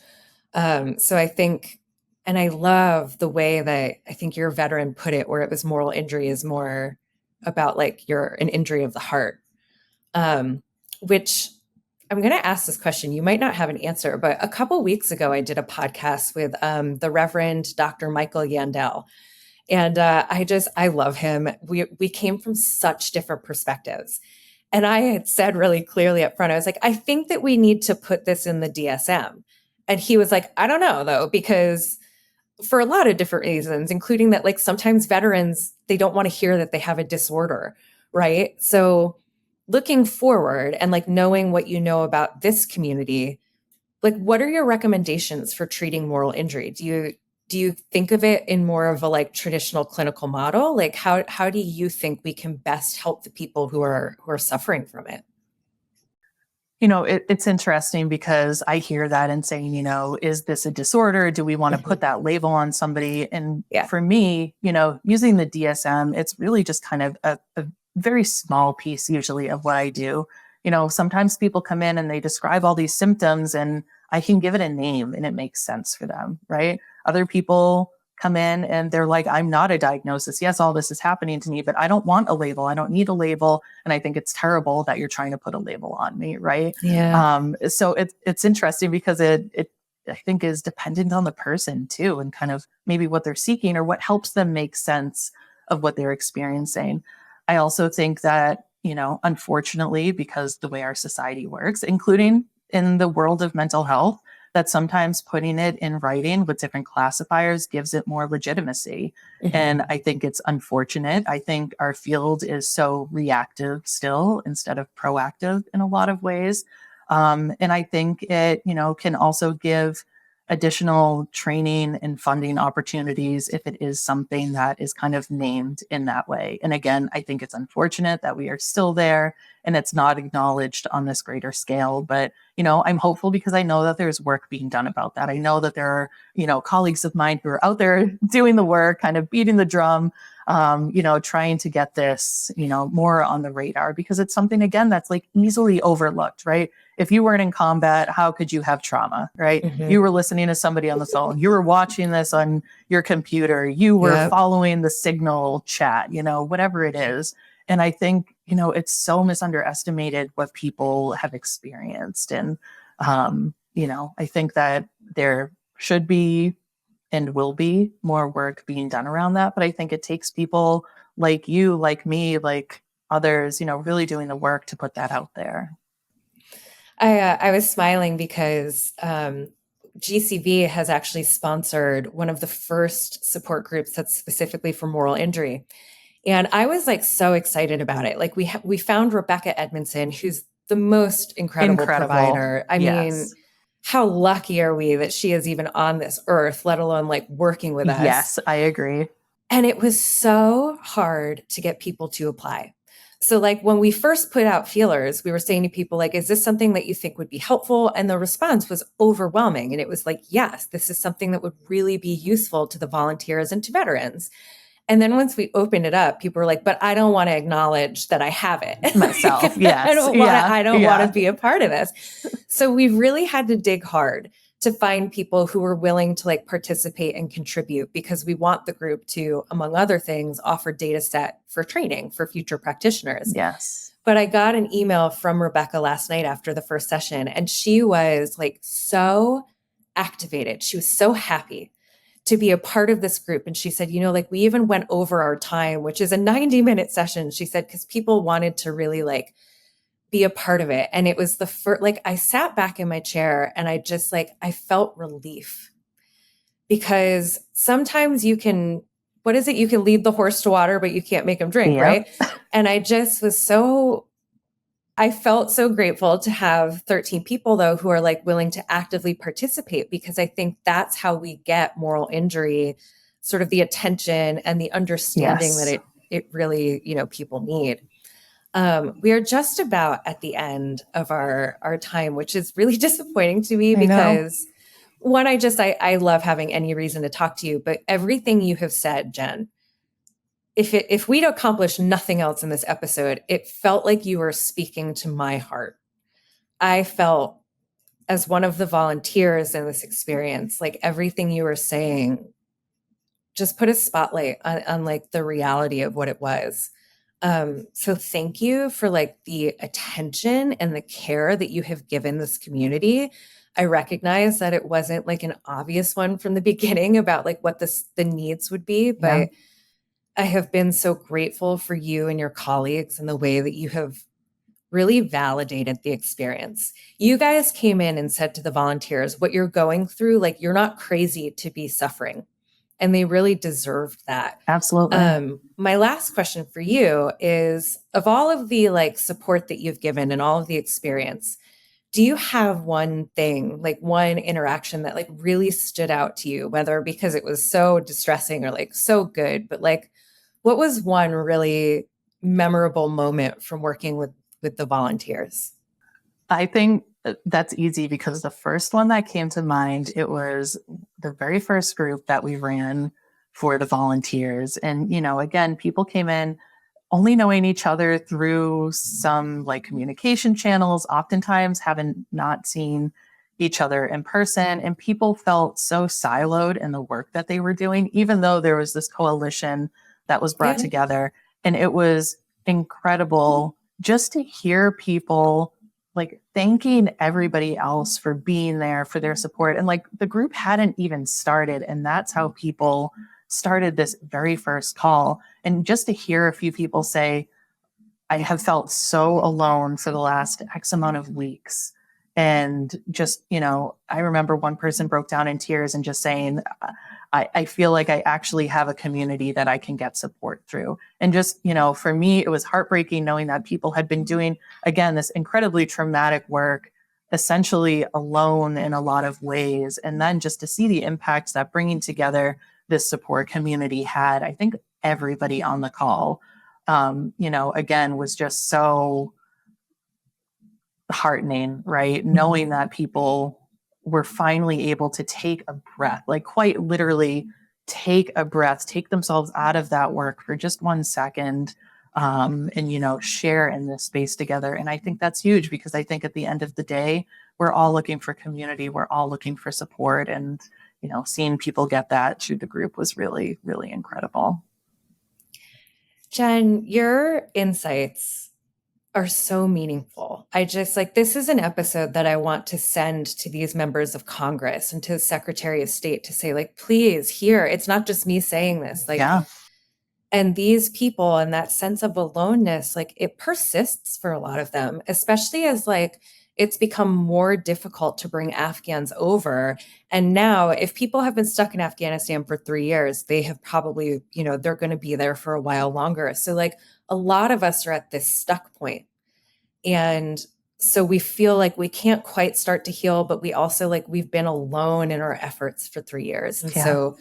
So I think, and I love the way that I think your veteran put it, where it was moral injury is more about like an injury of the heart, which I'm going to ask this question. You might not have an answer, but a couple weeks ago, I did a podcast with the Reverend Dr. Michael Yandel. And I love him. We came from such different perspectives. And I had said really clearly up front, I was like, I think that we need to put this in the DSM. And he was like, I don't know, though, because for a lot of different reasons, including that, like, sometimes veterans, they don't want to hear that they have a disorder, right? So looking forward and like knowing what you know about this community, like, what are your recommendations for treating moral injury? Do you think of it in more of a like traditional clinical model? Like how do you think we can best help the people who are suffering from it? You know, it's interesting because I hear that and saying, you know, is this a disorder? Do we want to put that label on somebody? And for me, you know, using the DSM, it's really just kind of a very small piece usually of what I do. You know, sometimes people come in and they describe all these symptoms and I can give it a name and it makes sense for them, right? Other people come in and they're like, I'm not a diagnosis. Yes, all this is happening to me, but I don't want a label. I don't need a label. And I think it's terrible that you're trying to put a label on me, right? Yeah. So it's interesting because it I think is dependent on the person too, and kind of maybe what they're seeking or what helps them make sense of what they're experiencing. I also think that, you know, unfortunately, because the way our society works, including in the world of mental health, that sometimes putting it in writing with different classifiers gives it more legitimacy. And I think it's unfortunate. I think our field is so reactive still instead of proactive in a lot of ways. And I think it, you know, can also give additional training and funding opportunities if it is something that is kind of named in that way. And again, I think it's unfortunate that we are still there and it's not acknowledged on this greater scale. But, you know, I'm hopeful because I know that there's work being done about that. I know that there are, you know, colleagues of mine who are out there doing the work, kind of beating the drum, you know, trying to get this, you know, more on the radar because it's something, again, that's like easily overlooked, right? If you weren't in combat, how could you have trauma, right? You were listening to somebody on the phone. You were watching this on your computer. You were following the signal chat, you know, whatever it is. And I think, you know, it's so misunderestimated what people have experienced. And, you know, I think that there should be and will be more work being done around that. But I think it takes people like you, like me, like others, you know, really doing the work to put that out there. I was smiling because GCV has actually sponsored one of the first support groups that's specifically for moral injury. And I was like so excited about it. Like we found Rebecca Edmondson, who's the most incredible provider. I mean, how lucky are we that she is even on this earth, let alone like working with us? Yes, I agree. And it was so hard to get people to apply. So like when we first put out feelers, we were saying to people like, is this something that you think would be helpful? And the response was overwhelming. And it was like, yes, this is something that would really be useful to the volunteers and to veterans. And then once we opened it up, people were like, but I don't want to acknowledge that I have it Myself. Yes. I don't want to be a part of this. So we really had to dig hard to find people who were willing to like participate and contribute, because we want the group to, among other things, offer data set for training for future practitioners. Yes. But I got an email from Rebecca last night after the first session, and she was like so activated. She was so happy to be a part of this group. And she said, like we even went over our time, which is a 90-minute session. She said, because people wanted to really like be a part of it. And it was the first, like I sat back in my chair and I just like, I felt relief, because sometimes you can, what is it? You can lead the horse to water, but you can't make him drink. Yep. Right. And I just was I felt so grateful to have 13 people though, who are like willing to actively participate, because I think that's how we get moral injury, sort of the attention and the understanding that it really, people need. We are just about at the end of our time, which is really disappointing to me, because one, I love having any reason to talk to you, but everything you have said, Jen, if we'd accomplished nothing else in this episode, it felt like you were speaking to my heart. I felt, as one of the volunteers in this experience, like everything you were saying just put a spotlight on like the reality of what it was. So thank you for like the attention and the care that you have given this community. I recognize that it wasn't like an obvious one from the beginning about like what the needs would be, but I have been so grateful for you and your colleagues and the way that you have really validated the experience. You guys came in and said to the volunteers, what you're going through, like you're not crazy to be suffering. And they really deserved that. Absolutely. My last question for you is, of all of the like support that you've given and all of the experience, do you have one thing, like one interaction that like really stood out to you, whether because it was so distressing or like so good, but like what was one really memorable moment from working with the volunteers? I think that's easy, because the first one that came to mind, it was the very first group that we ran for the volunteers. And, again, people came in only knowing each other through some like communication channels, oftentimes haven't not seen each other in person. And people felt so siloed in the work that they were doing, even though there was this coalition that was brought together. And it was incredible just to hear people like thanking everybody else for being there, for their support. And like the group hadn't even started. And that's how people started this very first call. And just to hear a few people say, I have felt so alone for the last X amount of weeks. And just, I remember one person broke down in tears and just saying, I feel like I actually have a community that I can get support through. And just, for me, it was heartbreaking knowing that people had been doing, again, this incredibly traumatic work, essentially alone in a lot of ways. And then just to see the impacts that bringing together this support community had, I think everybody on the call, again, was just so heartening, right? Knowing that people were finally able to take a breath, like quite literally take a breath, take themselves out of that work for just 1 second, and, share in this space together. And I think that's huge, because I think at the end of the day, we're all looking for community. We're all looking for support. And, seeing people get that through the group was really, really incredible. Jen, your insights are so meaningful. I just like, this is an episode that I want to send to these members of Congress and to the Secretary of State to say, like, please, here, it's not just me saying this. Like, and these people and that sense of aloneness, like it persists for a lot of them, especially as like it's become more difficult to bring Afghans over. And now if people have been stuck in Afghanistan for 3 years, they have probably, they're going to be there for a while longer. So like a lot of us are at this stuck point. And so we feel like we can't quite start to heal, but we also like we've been alone in our efforts for 3 years. And so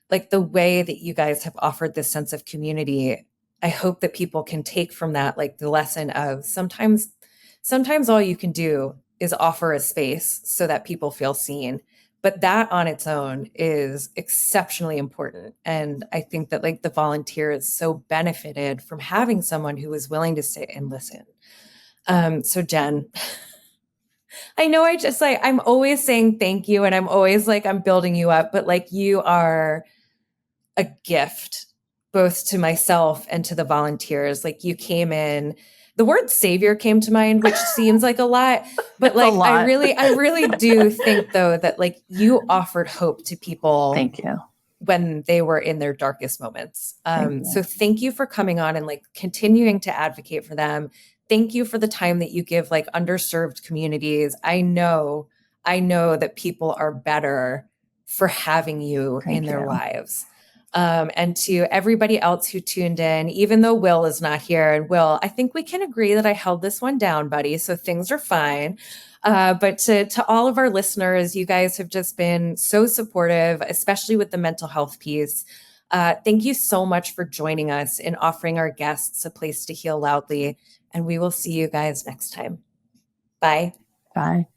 like the way that you guys have offered this sense of community, I hope that people can take from that, like the lesson of sometimes all you can do is offer a space so that people feel seen. But that on its own is exceptionally important. And I think that like the volunteers so benefited from having someone who was willing to sit and listen. So Jen, I know I just like, I'm always saying thank you and I'm always like, I'm building you up, but like you are a gift both to myself and to the volunteers. Like you came in, the word savior came to mind, which seems like a lot, but It's a like lot. I really do think though that like you offered hope to people Thank you. when they were in their darkest moments. Thank you. So thank you for coming on and like continuing to advocate for them. Thank you for the time that you give like underserved communities. I know that people are better for having you Thank in their you. lives. And to everybody else who tuned in, even though Will is not here, and Will, I think we can agree that I held this one down, buddy. So things are fine. But to all of our listeners, you guys have just been so supportive, especially with the mental health piece. Thank you so much for joining us and offering our guests a place to heal loudly. And we will see you guys next time. Bye. Bye.